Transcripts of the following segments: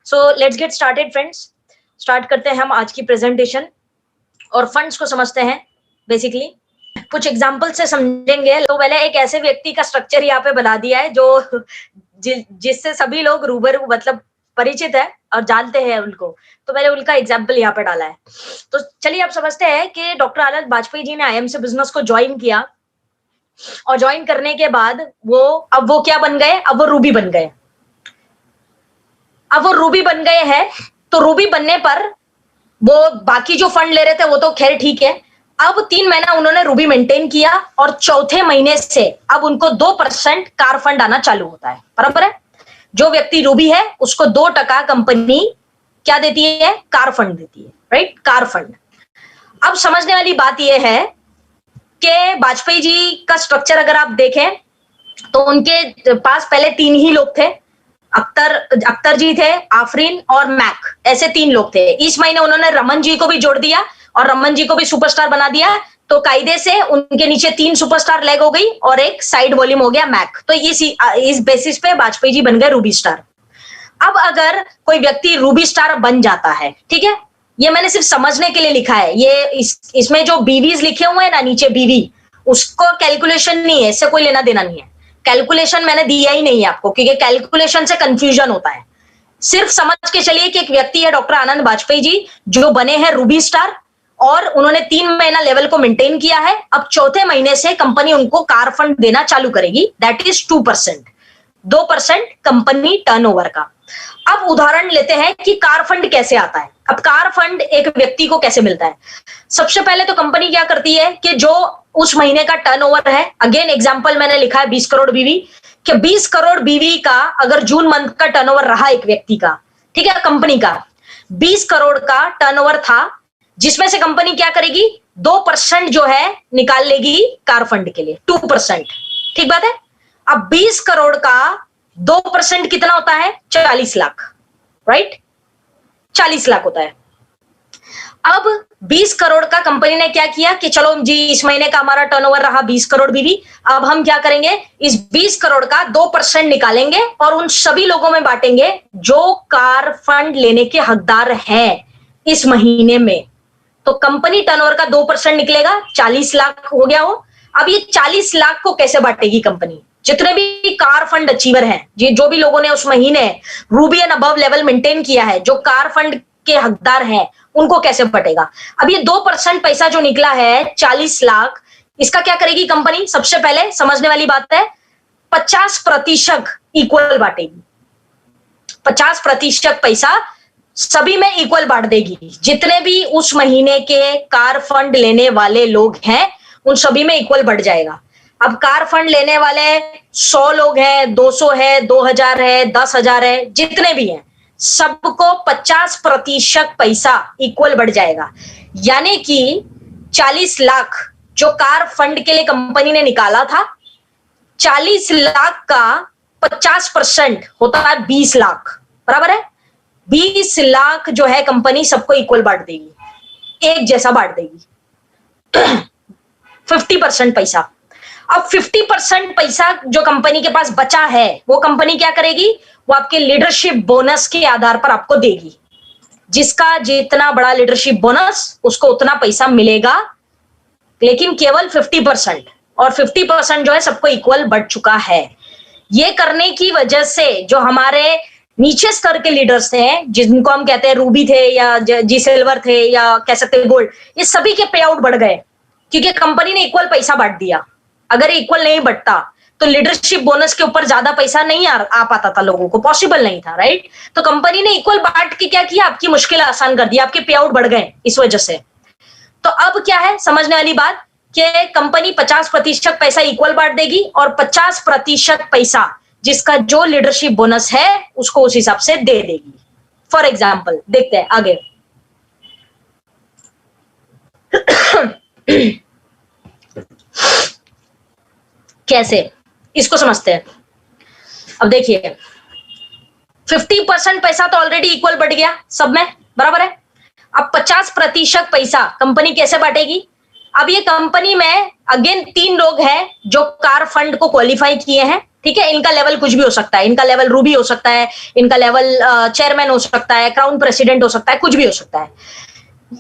So let's get started friends. Start करते हैं हम आज की प्रेजेंटेशन और फंड्स को समझते हैं। बेसिकली कुछ एग्जांपल से समझेंगे। तो पहले एक ऐसे व्यक्ति का स्ट्रक्चर यहाँ पे बना दिया है जो जिससे सभी लोग रूबरू मतलब परिचित है और जानते हैं उनको। तो मैंने उनका एग्जाम्पल यहाँ पे डाला है। तो चलिए आप समझते हैं कि डॉक्टर आनंद वाजपेयी जी ने आईएमसी बिजनेस को ज्वाइन किया और ज्वाइन करने के बाद अब वो क्या बन गए? अब वो रूबी बन गए। अब वो रूबी बन गए हैं। तो रूबी बनने पर वो बाकी जो फंड ले रहे थे वो तो खैर ठीक है। अब 3 महीना उन्होंने रूबी मेंटेन किया और चौथे महीने से अब उनको 2% कार फंड आना चालू होता है। बराबर है? जो व्यक्ति रूबी है उसको 2% कंपनी क्या देती है? कार फंड देती है। राइट? Car fund. अब समझने वाली बात यह है कि वाजपेयी जी का स्ट्रक्चर अगर आप देखें तो उनके पास पहले 3 ही लोग थे। अख्तर जी थे, आफरीन और मैक, ऐसे 3 लोग थे। इस महीने उन्होंने रमन जी को भी जोड़ दिया और रमन जी को भी सुपरस्टार बना दिया। तो कायदे से उनके नीचे 3 सुपरस्टार लेग हो गई और एक साइड वॉल्यूम हो गया मैक। तो इस बेसिस पे वाजपेयी जी बन गए रूबी स्टार। अब अगर कोई व्यक्ति रूबी स्टार बन जाता है, ठीक है, ये मैंने सिर्फ समझने के लिए लिखा है। ये इसमें जो बीवीज लिखे हुए हैं ना नीचे बीवी, उसको कैलकुलेशन नहीं है, इससे कोई लेना देना नहीं है। कैलकुलेशन मैंने दिया ही नहीं है आपको क्योंकि कैलकुलेशन से कंफ्यूजन होता है। सिर्फ समझ के चलिए कि एक व्यक्ति है डॉक्टर आनंद वाजपेयी जी जो बने हैं रूबी स्टार और उन्होंने 3 महीना लेवल को मेंटेन किया है। अब चौथे महीने से कंपनी उनको कार फंड देना चालू करेगी, दैट इज 2%, 2% कंपनी टर्नओवर का। अब उदाहरण लेते हैं कि कार फंड कैसे आता है। अब कार फंड एक व्यक्ति को कैसे मिलता है? सबसे पहले तो कंपनी क्या करती है कि जो उस महीने का टर्नओवर है, अगेन एग्जांपल मैंने लिखा है 20 करोड़ बीवी, कि 20 करोड़ बीवी का अगर जून मंथ का टर्नओवर रहा एक व्यक्ति का, ठीक है, कंपनी का 20 करोड़ का टर्नओवर था, जिसमें से कंपनी क्या करेगी? 2% जो है निकाल लेगी कार फंड के लिए, 2%। ठीक बात है? अब 20 करोड़ का 2% कितना होता है? 40 लाख। राइट? 40 लाख होता है। अब 20 करोड़ का कंपनी ने क्या किया कि चलो जी इस महीने का हमारा टर्नओवर रहा 20 करोड़ बीवी, अब हम क्या करेंगे? इस 20 करोड़ का 2% निकालेंगे और उन सभी लोगों में बांटेंगे जो कार फंड लेने के हकदार हैं इस महीने में। तो कंपनी टर्नओवर का 2% निकलेगा, 40 लाख हो गया हो। अब ये 40 लाख को कैसे बांटेगी कंपनी? जितने भी कार फंड अचीवर हैं, जो भी लोगों ने उस महीने Ruby and above level maintain किया है, जो कार फंड के हकदार हैं, उनको कैसे बटेगा? अब ये 2% पैसा जो निकला है 40 लाख, इसका क्या करेगी कंपनी? सबसे पहले समझने वाली बात है, 50% इक्वल बांटेगी। 50% पैसा सभी में इक्वल बांट देगी। जितने भी उस महीने के कार फंड लेने वाले लोग हैं उन सभी में इक्वल बढ़ जाएगा। अब कार फंड लेने वाले 100 लोग हैं, 200 है, 2000 है, 10,000 है, जितने भी हैं सबको 50% पैसा इक्वल बढ़ जाएगा। यानी कि 40 लाख जो कार फंड के लिए कंपनी ने निकाला था, 40 लाख का 50% होता है 20 लाख। बराबर है? 20 लाख जो है कंपनी सबको इक्वल बांट देगी, एक जैसा बांट देगी। 50% पैसा। अब 50% पैसा जो कंपनी के पास बचा है वो कंपनी क्या करेगी? वो आपके लीडरशिप बोनस के आधार पर आपको देगी। जिसका जितना बड़ा लीडरशिप बोनस उसको उतना पैसा मिलेगा, लेकिन केवल 50%, और 50% जो है सबको इक्वल बढ़ चुका है। ये करने की वजह से जो हमारे नीचे स्तर के लीडर्स थे, जिनको हम कहते हैं रूबी थे या जी सिल्वर थे या कह सकते हैं गोल्ड, ये सभी के पे आउट बढ़ गए क्योंकि कंपनी ने इक्वल पैसा बांट दिया। अगर इक्वल नहीं बढ़ता तो लीडरशिप बोनस के ऊपर ज्यादा पैसा नहीं आ पाता था, लोगों को पॉसिबल नहीं था। राइट? तो कंपनी ने इक्वल बांट के क्या किया? आपकी मुश्किल आसान कर दी, आपके पे आउट बढ़ गए इस वजह से। तो अब क्या है समझने वाली बात कि कंपनी 50% पैसा इक्वल बांट देगी और 50% पैसा जिसका जो लीडरशिप बोनस है उसको उस हिसाब से दे देगी। फॉर एग्जाम्पल देखते हैं आगे। कैसे इसको समझते हैं। अब देखिए 50% पैसा तो ऑलरेडी इक्वल बढ़ गया सब में, बराबर है। अब 50% पैसा कंपनी कैसे बांटेगी? अब ये कंपनी में अगेन 3 लोग हैं जो कार फंड को क्वालिफाई किए हैं, ठीक है। इनका लेवल कुछ भी हो सकता है, इनका लेवल रूबी हो सकता है, इनका लेवल चेयरमैन हो सकता है, क्राउन प्रेसिडेंट हो सकता है, कुछ भी हो सकता है।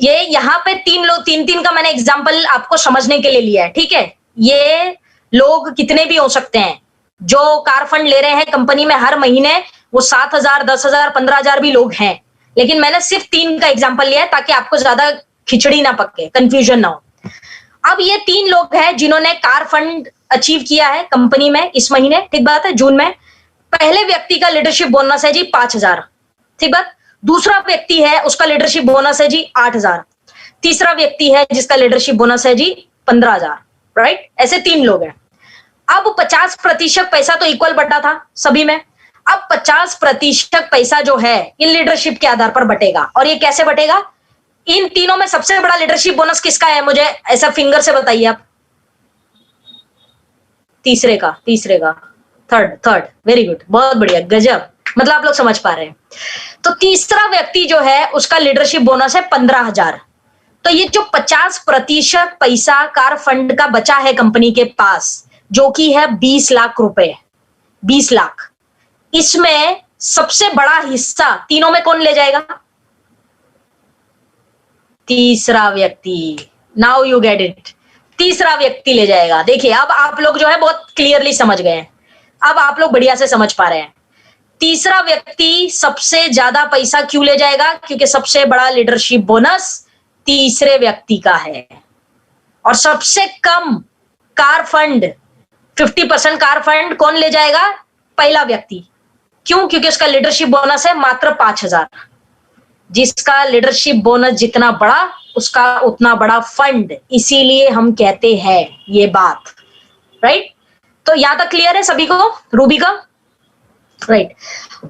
ये यहाँ पे 3 लोग, 3-3 का मैंने एग्जांपल आपको समझने के लिए लिया है, ठीक है। ये लोग कितने भी हो सकते हैं जो कार फंड ले रहे हैं कंपनी में हर महीने, वो 7,000, 10,000, 15,000 भी लोग हैं, लेकिन मैंने सिर्फ 3 का एग्जांपल लिया है ताकि आपको ज्यादा खिचड़ी ना पके, कंफ्यूजन ना हो। अब ये 3 लोग हैं जिन्होंने कार फंड अचीव किया है कंपनी में इस महीने, ठीक बात है, जून में। पहले व्यक्ति का लीडरशिप बोनस है जी 5,000, ठीक बात। दूसरा व्यक्ति है उसका लीडरशिप बोनस है जी 8,000। तीसरा व्यक्ति है जिसका लीडरशिप बोनस है जी 15,000, राइट। ऐसे 3 लोग हैं। अब 50% पैसा तो इक्वल बटा था सभी में। अब 50% पैसा जो है इन लीडरशिप के आधार पर बटेगा। और ये कैसे बटेगा? इन तीनों में सबसे बड़ा लीडरशिप बोनस किसका है? मुझे ऐसा फिंगर से बताइए आप। तीसरे का, थर्ड, वेरी गुड, बहुत बढ़िया, गजब, मतलब आप लोग समझ पा रहे हैं। तो तीसरा व्यक्ति जो है उसका लीडरशिप बोनस है 15,000। तो ये जो 50% पैसा कार फंड का बचा है कंपनी के पास, जो कि है 20 लाख रुपए, 20 लाख, इसमें सबसे बड़ा हिस्सा तीनों में कौन ले जाएगा? तीसरा व्यक्ति। नाउ यू गेट इट, तीसरा व्यक्ति ले जाएगा। देखिए अब आप लोग जो है बहुत क्लियरली समझ गए हैं, अब आप लोग बढ़िया से समझ पा रहे हैं। तीसरा व्यक्ति सबसे ज्यादा पैसा क्यों ले जाएगा? क्योंकि सबसे बड़ा लीडरशिप बोनस तीसरे व्यक्ति का है। और सबसे कम कार फंड, 50% कार फंड कौन ले जाएगा? पहला व्यक्ति। क्यों? क्योंकि उसका लीडरशिप बोनस है मात्र 5,000। जिसका लीडरशिप बोनस जितना बड़ा उसका उतना बड़ा फंड, इसीलिए हम कहते हैं ये बात, राइट। तो यहां तक क्लियर है सभी को रूबी का? राइट।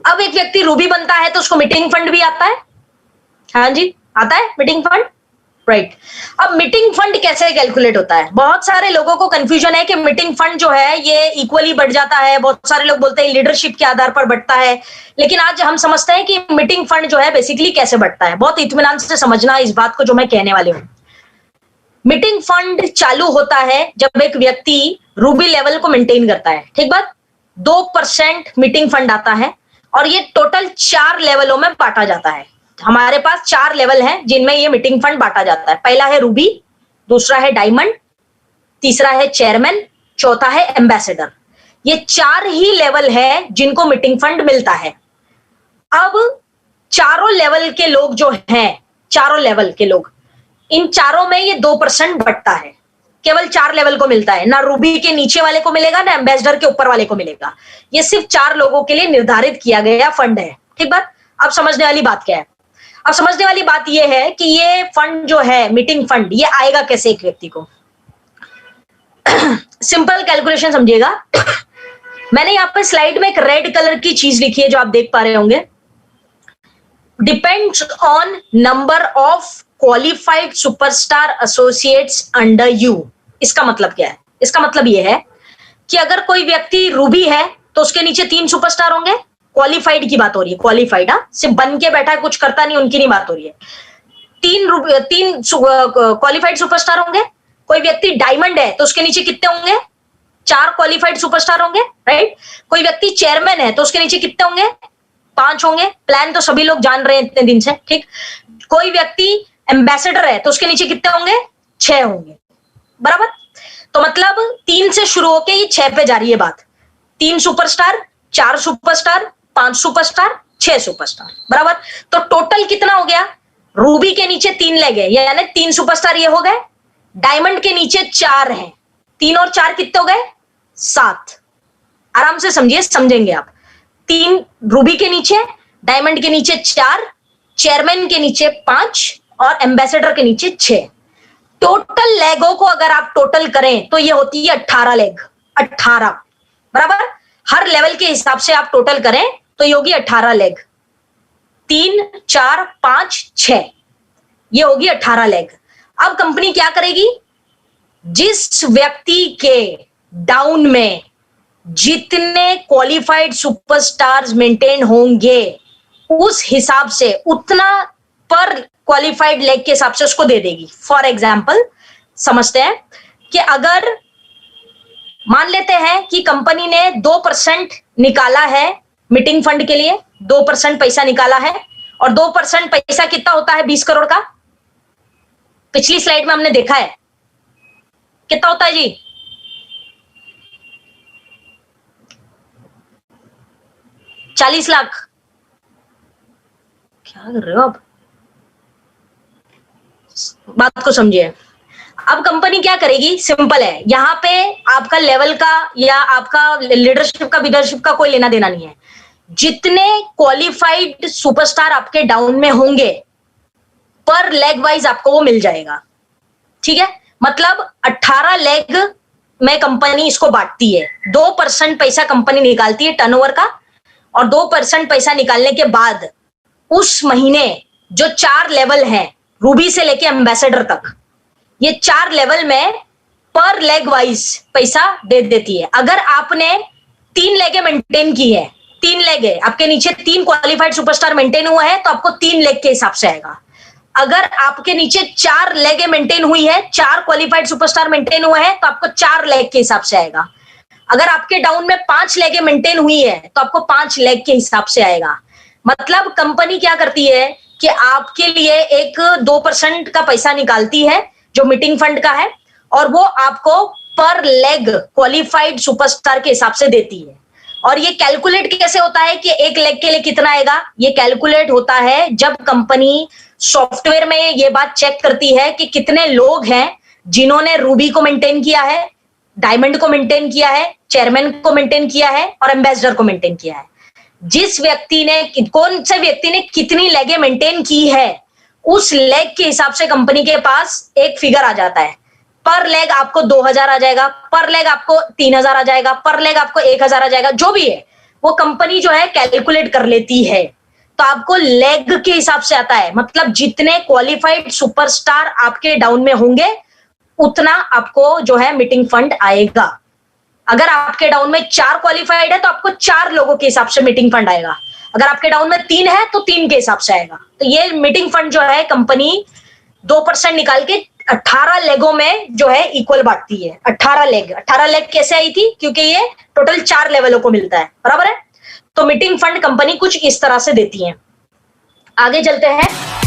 अब एक व्यक्ति रूबी बनता है तो उसको मीटिंग फंड भी आता है। हाँ जी, आता है मीटिंग फंड, राइट। अब मीटिंग फंड कैसे कैलकुलेट होता है? बहुत सारे लोगों को कंफ्यूजन है कि मीटिंग फंड जो है ये इक्वली बढ़ जाता है। बहुत सारे लोग बोलते हैं लीडरशिप के आधार पर बढ़ता है, लेकिन आज हम समझते हैं कि मीटिंग फंड जो है बेसिकली कैसे बढ़ता है। बहुत इत्मीनान से समझना इस बात को जो मैं कहने वाली हूं। मीटिंग फंड चालू होता है जब एक व्यक्ति रूबी लेवल को मेंटेन करता है, ठीक बात। 2% मीटिंग फंड आता है और ये टोटल 4 लेवलों में बांटा जाता है। हमारे पास 4 लेवल हैं जिनमें ये मीटिंग फंड बांटा जाता है। पहला है रूबी, दूसरा है डायमंड, तीसरा है चेयरमैन, चौथा है एम्बेसडर। ये 4 ही लेवल है जिनको मीटिंग फंड मिलता है। अब चारों लेवल के लोग जो हैं, चारों लेवल के लोग, इन चारों में ये 2% बटता है। केवल 4 लेवल को मिलता है, ना रूबी के नीचे वाले को मिलेगा ना एम्बेसडर के ऊपर वाले को मिलेगा। ये सिर्फ 4 लोगों के लिए निर्धारित किया गया फंड है, ठीक बात। अब समझने वाली बात क्या है? अब समझने वाली बात यह है कि ये फंड जो है मीटिंग फंड, ये आएगा कैसे एक व्यक्ति को? सिंपल कैलकुलेशन समझिएगा। मैंने यहां पर स्लाइड में एक रेड कलर की चीज लिखी है जो आप देख पा रहे होंगे। Depends on number of qualified superstar associates under you. इसका मतलब क्या है? इसका मतलब यह है कि अगर कोई व्यक्ति रूबी है तो उसके नीचे 3 सुपरस्टार होंगे। क्वालिफाइड की बात हो रही है, क्वालिफाइड, सिर्फ बन के बैठा है कुछ करता नहीं, उनकी नहीं बात हो रही है। 3 क्वालिफाइड सुपरस्टार होंगे। कोई व्यक्ति डायमंड है तो उसके नीचे कितने होंगे? 4 क्वालिफाइड सुपरस्टार होंगे, राइट। कोई व्यक्ति चेयरमैन है तो उसके नीचे कितने होंगे? 5 होंगे। प्लान तो सभी लोग जान रहे हैं इतने दिन से, ठीक। कोई व्यक्ति एम्बेसडर है तो उसके नीचे कितने होंगे? 6 होंगे, बराबर। तो मतलब 3 से शुरू होके ये 6 पे जा रही है बात। 3 सुपरस्टार, 4 सुपरस्टार, 5 सुपरस्टार, 6 सुपरस्टार, बराबर। तो टोटल कितना हो गया? रूबी के नीचे 3 ले गए, यानी 3 सुपरस्टार ये हो गए। डायमंड के नीचे 4 हैं, 3 और 4 कितने हो गए? 7। आराम से समझिए, समझेंगे आप। 3 रूबी के नीचे, डायमंड के नीचे 4, चेयरमैन के नीचे 5 और एम्बेसडर के नीचे 6। टोटल लेगों को अगर आप टोटल करें तो ये होती है 18 लेग, 18, बराबर। हर लेवल के हिसाब से आप टोटल करें तो ये होगी 18 लेग। 3, 4, 5, 6, ये होगी 18 लेग। अब कंपनी क्या करेगी? जिस व्यक्ति के डाउन में जितने क्वालिफाइड सुपरस्टार्स मेंटेन होंगे उस हिसाब से उतना पर क्वालिफाइड लेग के हिसाब से उसको दे देगी। फॉर एग्जाम्पल समझते हैं कि अगर मान लेते हैं कि कंपनी ने 2% निकाला है मीटिंग फंड के लिए, 2% पैसा निकाला है, और 2% पैसा कितना होता है 20 करोड़ का? पिछली स्लाइड में हमने देखा है कितना होता है जी? ₹40 लाख। क्या कर रहे हो आप? बात को समझिए। अब कंपनी क्या करेगी? सिंपल है, यहां पे आपका लेवल का या आपका लीडरशिप का लीडरशिप का कोई लेना देना नहीं है। जितने क्वालिफाइड सुपरस्टार आपके डाउन में होंगे पर लेग वाइज आपको वो मिल जाएगा। ठीक है, मतलब 18 लेग में कंपनी इसको बांटती है। 2% पैसा कंपनी निकालती है टर्नओवर का, और 2% पैसा निकालने के बाद उस महीने जो 4 लेवल हैं, रूबी से लेके एम्बेसडर तक, ये 4 लेवल में पर लेग वाइज पैसा दे देती है। अगर आपने 3 लेगे मेंटेन की है, 3 लेग है आपके नीचे, 3 क्वालिफाइड सुपरस्टार मेंटेन हुआ है, तो आपको 3 लेग के हिसाब से आएगा। अगर आपके नीचे 4 लेगे मेंटेन हुई है, 4 क्वालिफाइड सुपरस्टार मेंटेन हुआ है, तो आपको 4 लेग के हिसाब से आएगा। अगर आपके डाउन में 5 लेगे मेंटेन हुई है, तो आपको 5 लेग के हिसाब से आएगा। मतलब कंपनी क्या करती है कि आपके लिए एक 2% का पैसा निकालती है जो मीटिंग फंड का है, और वो आपको पर लेग क्वालिफाइड सुपरस्टार के हिसाब से देती है। और ये कैलकुलेट कैसे होता है कि एक लेग के लिए कितना आएगा? ये कैलकुलेट होता है जब कंपनी सॉफ्टवेयर में ये बात चेक करती है कि कितने लोग हैं जिन्होंने रूबी को मेंटेन किया है, डायमंड को मेंटेन किया है, चेयरमैन को मेंटेन किया है, और एम्बेसडर को मेंटेन किया है। जिस व्यक्ति ने, कौन से व्यक्ति ने कितनी लेगे मेंटेन की है, उस लेग के हिसाब से कंपनी के पास एक फिगर आ जाता है। पर लेग आपको 2000 आ जाएगा, पर लेग आपको 3000 आ जाएगा, पर लेग आपको 1000 आ जाएगा, जो भी है वो कंपनी जो है कैलकुलेट कर लेती है। तो आपको लेग के हिसाब से आता है, मतलब जितने क्वालिफाइड सुपरस्टार आपके डाउन में होंगे उतना आपको जो है मीटिंग फंड आएगा। अगर आपके डाउन में 4 क्वालिफाइड है तो आपको 4 लोगों के हिसाब से मीटिंग फंड आएगा। अगर आपके डाउन में 3 है तो 3 के हिसाब से आएगा। तो ये मीटिंग फंड जो है कंपनी 2% निकाल के 18 लेगों में जो है इक्वल बांटती है। 18 लेग कैसे आई थी? क्योंकि ये टोटल 4 लेवलों को मिलता है, बराबर है। तो मीटिंग फंड कंपनी कुछ इस तरह से देती है। आगे चलते हैं।